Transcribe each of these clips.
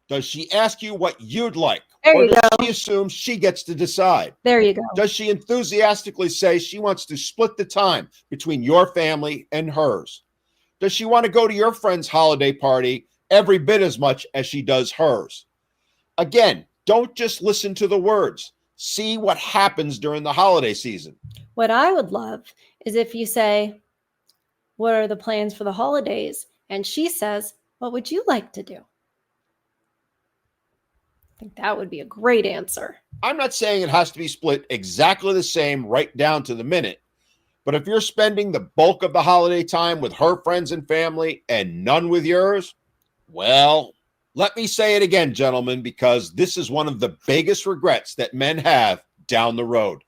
Does she ask you what you'd like? There Or you does go. she assume she gets to decide? There you go. Does she enthusiastically say she wants to split the time between your family and hers? Does she want to go to your friend's holiday party every bit as much as she does hers? Again, don't just listen to the words. See what happens during the holiday season. What I would love is if you say, what are the plans for the holidays? And she says, what would you like to do? I think that would be a great answer. I'm not saying it has to be split exactly the same right down to the minute, but if you're spending the bulk of the holiday time with her friends and family and none with yours, well, let me say it again, gentlemen, because this is one of the biggest regrets that men have down the road.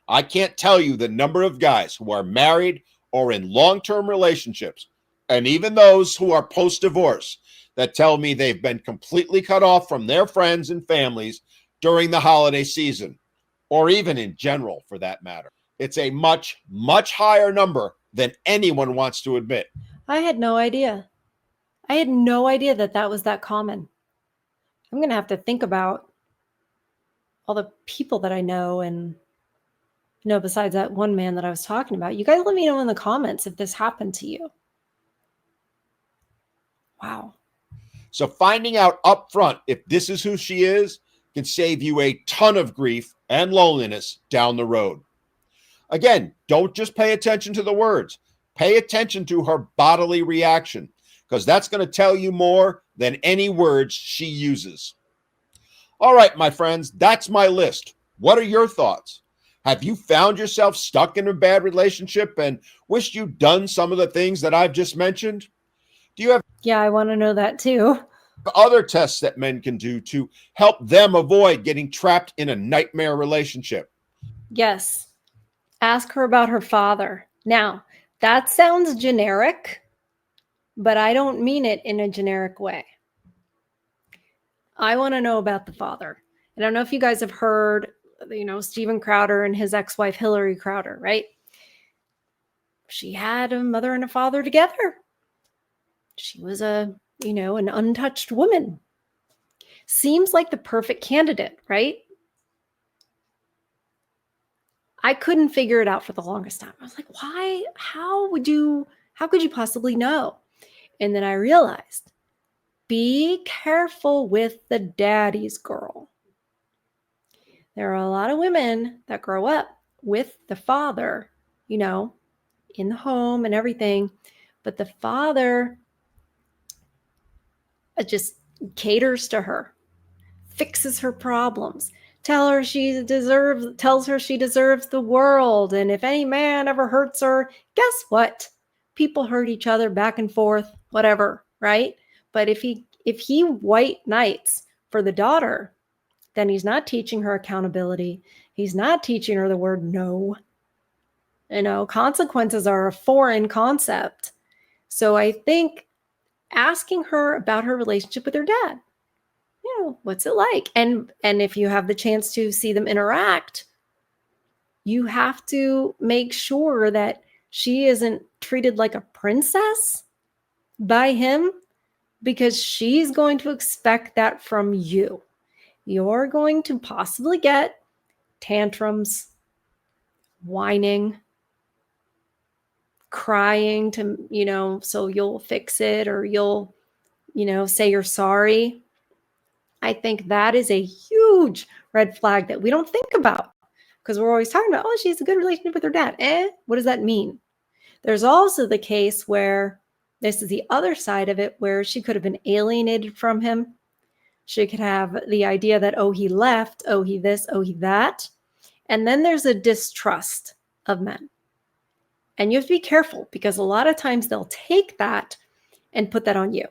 I can't tell you the number of guys who are married or in long-term relationships, and even those who are post-divorce, that tell me they've been completely cut off from their friends and families during the holiday season, or even in general for that matter. It's a much, much higher number than anyone wants to admit. I had no idea. I had no idea that that was that common. I'm going to have to think about all the people that I know and besides that one man that I was talking about. You guys let me know in the comments if this happened to you. Wow. So finding out up front if this is who she is can save you a ton of grief and loneliness down the road. Again, don't just pay attention to the words. Pay attention to her bodily reaction, because that's going to tell you more than any words she uses. All right, my friends, that's my list. What are your thoughts? Have you found yourself stuck in a bad relationship and wished you'd done some of the things that I've just mentioned? Do you have I want to know that too. other tests that men can do to help them avoid getting trapped in a nightmare relationship? Yes. Ask her about her father. Now, that sounds generic, but I don't mean it in a generic way. I want to know about the father. I don't know if you guys have heard, Steven Crowder and his ex-wife, Hillary Crowder, right? She had a mother and a father together. She was an untouched woman. Seems like the perfect candidate, right? I couldn't figure it out for the longest time. I was like, why? How could you possibly know? And then I realized, be careful with the daddy's girl. There are a lot of women that grow up with the father, in the home and everything, but the father just caters to her, fixes her problems, tells her she deserves the world. And if any man ever hurts her, guess what? People hurt each other back and forth, whatever, right? But if he white knights for the daughter, then he's not teaching her accountability. He's not teaching her the word no. Consequences are a foreign concept. So I think asking her about her relationship with her dad, what's it like? And if you have the chance to see them interact, you have to make sure that she isn't treated like a princess by him, because she's going to expect that from you. You're going to possibly get tantrums, whining, crying so you'll fix it, or you'll, say you're sorry. I think that is a huge red flag that we don't think about, because we're always talking about, oh, she has a good relationship with her dad. What does that mean? There's also the case where this is the other side of it, where she could have been alienated from him. She could have the idea that, oh, he left, oh, he this, oh, he that. And then there's a distrust of men. And you have to be careful, because a lot of times they'll take that and put that on you.